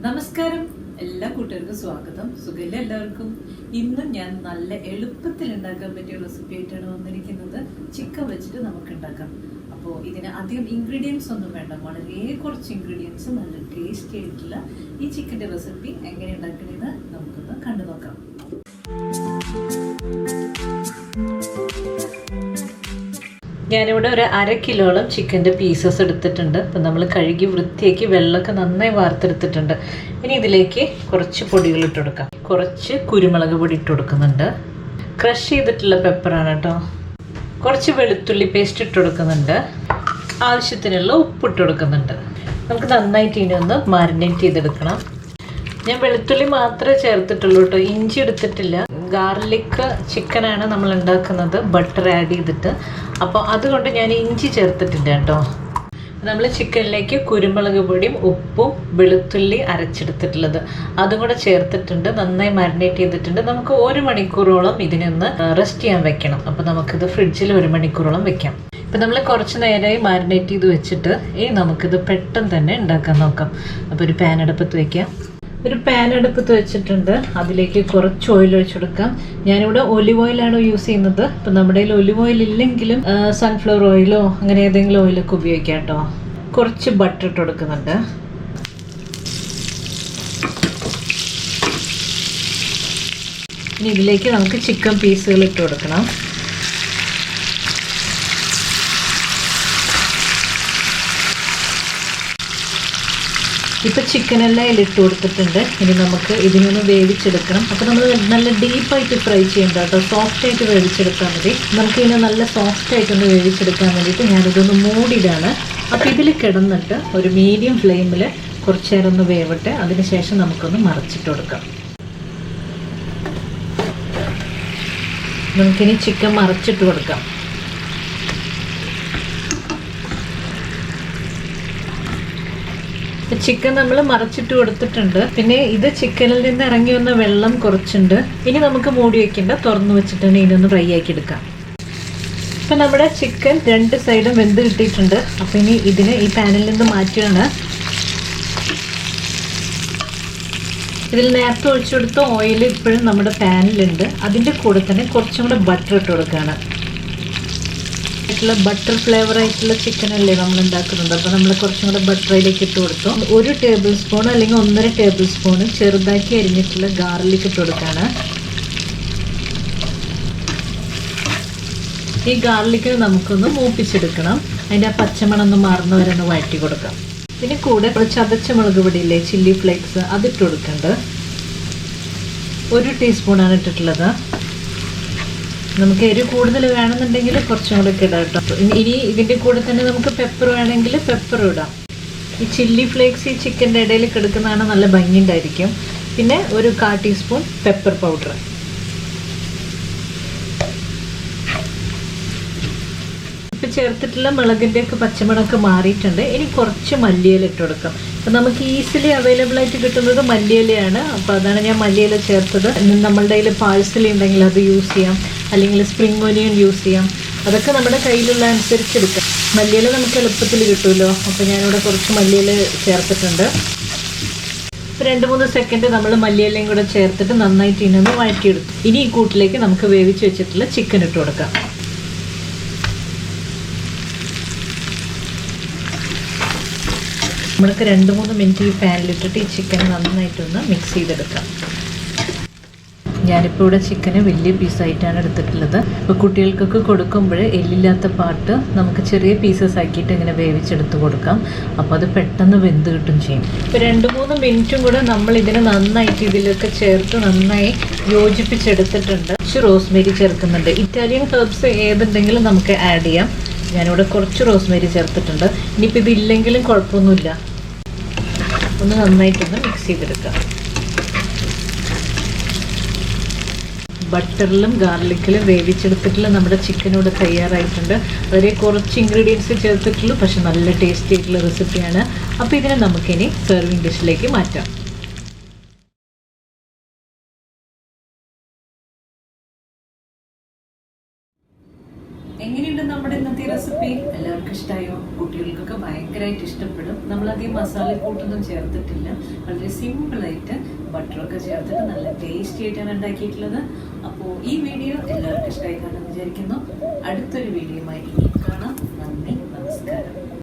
നമസ്കാരം, എല്ലാ കൂട്ടുകാർക്കും സ്വാഗതം. സുഖമില്ല എല്ലാവർക്കും. ഇന്നും ഞാൻ നല്ല എളുപ്പത്തിൽ ഉണ്ടാക്കാൻ പറ്റിയ റെസിപ്പി ആയിട്ടാണ് വന്നിരിക്കുന്നത്. ചിക്കൻ വെച്ചിട്ട് നമുക്ക് ഉണ്ടാക്കാം. അപ്പോൾ ഇതിന് അധികം ഇൻഗ്രീഡിയൻസ് ഒന്നും വേണ്ട, വളരെ കുറച്ച് ഇൻഗ്രീഡിയൻസ് നല്ല ടേസ്റ്റി ആയിട്ടുള്ള ഈ ചിക്കൻ്റെ റെസിപ്പി എങ്ങനെ ഉണ്ടാക്കണമെന്ന് നമുക്കൊന്ന് കണ്ടു നോക്കാം. ഞാനിവിടെ ഒരു 1/2 കിലോളം ചിക്കൻ്റെ പീസസ് എടുത്തിട്ടുണ്ട്. അപ്പം നമ്മൾ കഴുകി വൃത്തിയാക്കി വെള്ളമൊക്കെ നന്നായി വാർത്തെടുത്തിട്ടുണ്ട്. ഇനി ഇതിലേക്ക് കുറച്ച് പൊടികൾ ഇട്ട് കൊടുക്കാം. കുറച്ച് കുരുമുളക് പൊടി ഇട്ട് കൊടുക്കുന്നുണ്ട്. ക്രഷ് ചെയ്തിട്ടുള്ള പെപ്പറാണ് കേട്ടോ. കുറച്ച് വെളുത്തുള്ളി പേസ്റ്റ് ഇട്ട് കൊടുക്കുന്നുണ്ട്. ആവശ്യത്തിനുള്ള ഉപ്പിട്ട് കൊടുക്കുന്നുണ്ട്. നമുക്ക് നന്നായിട്ട് ഇനി ഒന്ന് മാരിനേറ്റ് ചെയ്തെടുക്കണം. ഞാൻ വെളുത്തുള്ളി മാത്രമേ ചേർത്തിട്ടുള്ളൂ കേട്ടോ, ഇഞ്ചി എടുത്തിട്ടില്ല. ഗാർലിക് ചിക്കനാണ് നമ്മൾ ഉണ്ടാക്കുന്നത്, ബട്ടർ ആഡ് ചെയ്തിട്ട്. അപ്പോൾ അതുകൊണ്ട് ഞാൻ ഇഞ്ചി ചേർത്തിട്ടില്ല കേട്ടോ. നമ്മൾ ചിക്കനിലേക്ക് കുരുമുളക് പൊടിയും ഉപ്പും വെളുത്തുള്ളി അരച്ചെടുത്തിട്ടുള്ളത് അതും കൂടെ ചേർത്തിട്ടുണ്ട്. നന്നായി മാരിനേറ്റ് ചെയ്തിട്ടുണ്ട്. നമുക്ക് 1 മണിക്കൂറോളം ഇതിനൊന്ന് റെസ്റ്റ് ചെയ്യാൻ വെക്കണം. അപ്പോൾ നമുക്കിത് ഫ്രിഡ്ജിൽ 1 മണിക്കൂറോളം വെക്കാം. ഇപ്പം നമ്മൾ കുറച്ച് നേരമായി മാരിനേറ്റ് ചെയ്ത് വെച്ചിട്ട് നമുക്കിത് പെട്ടെന്ന് തന്നെ ഉണ്ടാക്കാൻ നോക്കാം. അപ്പോൾ ഒരു പാൻ അടുപ്പത്ത് വയ്ക്കാം. ഒരു പാൻ അടുപ്പത്ത് വെച്ചിട്ടുണ്ട്. അതിലേക്ക് കുറച്ച് ഓയിൽ ഒഴിച്ചു കൊടുക്കാം. ഞാനിവിടെ ഒലിവ് ഓയിലാണ് യൂസ് ചെയ്യുന്നത്. ഇപ്പം നമ്മുടെ കയ്യിൽ ഒലിവ് ഓയിൽ ഇല്ലെങ്കിലും സൺഫ്ലവർ ഓയിലോ അങ്ങനെ ഏതെങ്കിലും ഓയിലൊക്കെ ഉപയോഗിക്കാം കേട്ടോ. കുറച്ച് ബട്ടർ ഇട്ട് കൊടുക്കുന്നുണ്ട്. ഇനി ഇതിലേക്ക് നമുക്ക് ചിക്കൻ പീസുകൾ ഇട്ട് കൊടുക്കണം. ഇപ്പോൾ ചിക്കനെല്ലാം ഇതിലിട്ട് കൊടുത്തിട്ടുണ്ട്. ഇനി നമുക്ക് ഇതിനൊന്ന് വേവിച്ചെടുക്കണം. അപ്പോൾ നമ്മൾ നല്ല ഡീപ്പായിട്ട് ഫ്രൈ ചെയ്യേണ്ട കേട്ടോ, സോഫ്റ്റായിട്ട് വേവിച്ചെടുത്താൽ മതി. നമുക്ക് ഇതിനെ നല്ല സോഫ്റ്റായിട്ടൊന്ന് വേവിച്ചെടുക്കാൻ വേണ്ടിയിട്ട് ഞാനിതൊന്ന് മൂടിയിടാണ്. അപ്പോൾ ഇതിൽ കിടന്നിട്ട് ഒരു മീഡിയം ഫ്ലെയിമിൽ കുറച്ച് നേരം ഒന്ന് വേവട്ടെ. അതിനുശേഷം നമുക്കൊന്ന് മറച്ചിട്ട് കൊടുക്കാം. നമുക്കിനി ചിക്കൻ മറച്ചിട്ട് കൊടുക്കാം. ചിക്കൻ നമ്മൾ മറച്ചിട്ട് കൊടുത്തിട്ടുണ്ട്. പിന്നെ ഇത് ചിക്കനിൽ നിന്ന് ഇറങ്ങി വന്ന വെള്ളം കുറച്ചുണ്ട്. ഇനി നമുക്ക് മൂടി വയ്ക്കേണ്ട, തുറന്നു വെച്ചിട്ട് തന്നെ ഇതിനൊന്ന് ഫ്രൈ ആക്കി എടുക്കാം. ഇപ്പം നമ്മുടെ ചിക്കൻ 2 സൈഡും വെന്ത് കിട്ടിയിട്ടുണ്ട്. അപ്പം ഇനി ഇതിനെ ഈ പാനിൽ നിന്ന് മാറ്റുകയാണ്. ഇതിൽ നേരത്തെ ഒഴിച്ചു കൊടുത്ത ഓയിൽ ഇപ്പോഴും നമ്മുടെ പാനിലുണ്ട്. അതിൻ്റെ കൂടെ തന്നെ കുറച്ചും കൂടെ ബട്ടർ ഇട്ട് കൊടുക്കുകയാണ്. ബട്ടർ ഫ്ലേവർ ആയിട്ടുള്ള ചിക്കൻ അല്ലേ നമ്മൾ ഉണ്ടാക്കുന്നുണ്ട്. അപ്പോൾ നമ്മൾ കുറച്ചും കൂടെ ബട്ടർ അതിലേക്ക് ഇട്ട് കൊടുത്തു. 1 ടേബിൾ സ്പൂൺ അല്ലെങ്കിൽ 1.5 ടേബിൾ സ്പൂൺ ചെറുതാക്കി അരിഞ്ഞിട്ടുള്ള ഗാർലിക് ഇട്ട് കൊടുക്കുകയാണ്. ഈ ഗാർലിക്ക് നമുക്കൊന്ന് മൂപ്പിച്ചെടുക്കണം. അതിൻ്റെ ആ പച്ചമണം ഒന്ന് മാറുന്നവരൊന്ന് വഴറ്റി കൊടുക്കാം. പിന്നെ കൂടെ ചതച്ച മുളക് പൊടിയില്ലേ, ചില്ലി ഫ്ലേക്സ്, അതിട്ട് കൊടുക്കുന്നുണ്ട്. 1 ടീസ്പൂണാണ് ഇട്ടിട്ടുള്ളത്. നമുക്ക് എരിവ് കൂടുതൽ വേണമെന്നുണ്ടെങ്കിൽ കുറച്ചും കൂടെ ഒക്കെ ഇടാം കേട്ടോ. ഇനി ഇതിൻ്റെ കൂടെ തന്നെ നമുക്ക് പെപ്പർ വേണമെങ്കിൽ പെപ്പർ ഇടാം. ഈ ചില്ലി ഫ്ലേക്സ് ഈ ചിക്കൻ്റെ ഇടയിൽ കിടക്കുന്നതാണ്, നല്ല ഭംഗിയുണ്ടായിരിക്കും. പിന്നെ ഒരു 1/4 ടീസ്പൂൺ പെപ്പർ പൗഡർ. ഇപ്പം ചേർത്തിട്ടുള്ള മുളകിൻ്റെയൊക്കെ പച്ചമുളകൊക്കെ മാറിയിട്ടുണ്ട്. ഇനി കുറച്ച് മല്ലിയില ഇട്ട് കൊടുക്കാം. അപ്പം നമുക്ക് ഈസിലി അവൈലബിൾ ആയിട്ട് കിട്ടുന്നത് മല്ലിയിലയാണ്. അപ്പോൾ അതാണ് ഞാൻ മല്ലിയില ചേർത്തത്. നമ്മളുടെ കയ്യിൽ പാഴ്സലി ഉണ്ടെങ്കിൽ അത് യൂസ് ചെയ്യാം, അല്ലെങ്കിൽ സ്പ്രിംഗ് ഒനിയൻ യൂസ് ചെയ്യാം. അതൊക്കെ നമ്മുടെ കയ്യിലുള്ള അനുസരിച്ച് എടുക്കാം. മല്ലിയില നമുക്ക് എളുപ്പത്തിൽ കിട്ടുമല്ലോ. അപ്പോൾ ഞാനിവിടെ കുറച്ച് മല്ലിയില ചേർത്തിട്ടുണ്ട്. 2-3 സെക്കൻഡ് നമ്മൾ മല്ലിയിലയും കൂടെ ചേർത്തിട്ട് നന്നായിട്ട് ഇതിനൊന്ന് വഴറ്റിയെടുത്തു. ഇനി ഈ കൂട്ടിലേക്ക് നമുക്ക് വേവിച്ച് വെച്ചിട്ടുള്ള ചിക്കൻ ഇട്ട് കൊടുക്കാം. നമ്മൾക്ക് 2-3 മിനിറ്റ് ഈ പാനിലിട്ടിട്ട് ഈ ചിക്കൻ നന്നായിട്ടൊന്ന് മിക്സ് ചെയ്തെടുക്കാം. ഞാനിപ്പോൾ ഇവിടെ ചിക്കന് വലിയ പീസായിട്ടാണ് എടുത്തിട്ടുള്ളത്. ഇപ്പോൾ കുട്ടികൾക്കൊക്കെ കൊടുക്കുമ്പോൾ എല്ലില്ലാത്ത പാർട്ട് നമുക്ക് ചെറിയ പീസസ് ആക്കിയിട്ട് ഇങ്ങനെ വേവിച്ചെടുത്ത് കൊടുക്കാം. അപ്പോൾ അത് പെട്ടെന്ന് വെന്ത് കിട്ടും ചെയ്യും. ഇപ്പോൾ 2-3 മിനിറ്റും കൂടെ നമ്മൾ ഇതിനെ നന്നായിട്ട് ഇതിലൊക്കെ ചേർത്ത് നന്നായി യോജിപ്പിച്ചെടുത്തിട്ടുണ്ട്. കുറച്ച് റോസ്മേരി ചേർക്കുന്നുണ്ട്. ഇറ്റാലിയൻ ഹെർബ്സ് ഏതുണ്ടെങ്കിലും നമുക്ക് ആഡ് ചെയ്യാം. ഞാനിവിടെ കുറച്ച് റോസ്മേരി ചേർത്തിട്ടുണ്ട്. ഇനിയിപ്പോൾ ഇതില്ലെങ്കിലും കുഴപ്പമൊന്നുമില്ല. ഒന്ന് നന്നായിട്ടൊന്ന് മിക്സ് ചെയ്തെടുക്കാം. ബട്ടറിലും ഗാർലിക്കിലും വേവിച്ചെടുത്തിട്ടുള്ള നമ്മുടെ ചിക്കനോട് തയ്യാറായിട്ടുണ്ട്. വളരെ കുറച്ച് ഇൻഗ്രീഡിയൻസ് ചേർത്തിട്ടുള്ളൂ, പക്ഷെ നല്ല ടേസ്റ്റി ആയിട്ടുള്ള റെസിപ്പിയാണ്. അപ്പോൾ ഇതിനെ നമുക്കിനി സെർവിങ് ഡിഷിലേക്ക് മാറ്റാം. എങ്ങനെയുണ്ട് നമ്മുടെ ഇന്നത്തെ റെസിപ്പി? എല്ലാവർക്കും എല്ലാവർക്കും ഇഷ്ടമായോ? കുട്ടികൾക്കൊക്കെ ഭയങ്കരമായിട്ട് ഇഷ്ടപ്പെടും. നമ്മളധികം മസാലക്കൂട്ടൊന്നും ചേർത്തിട്ടില്ല. വളരെ സിമ്പിളായിട്ട് ബട്ടറൊക്കെ ചേർത്തിട്ട് നല്ല ടേസ്റ്റി ആയിട്ടാണ് ഉണ്ടാക്കിയിട്ടുള്ളത്. അപ്പോൾ ഈ വീഡിയോ എല്ലാവർക്കും ഇഷ്ടമായി കാണുമെന്ന് വിചാരിക്കുന്നു. അടുത്തൊരു വീഡിയോയുമായി ഇനി കാണാം. നന്ദി, നമസ്കാരം.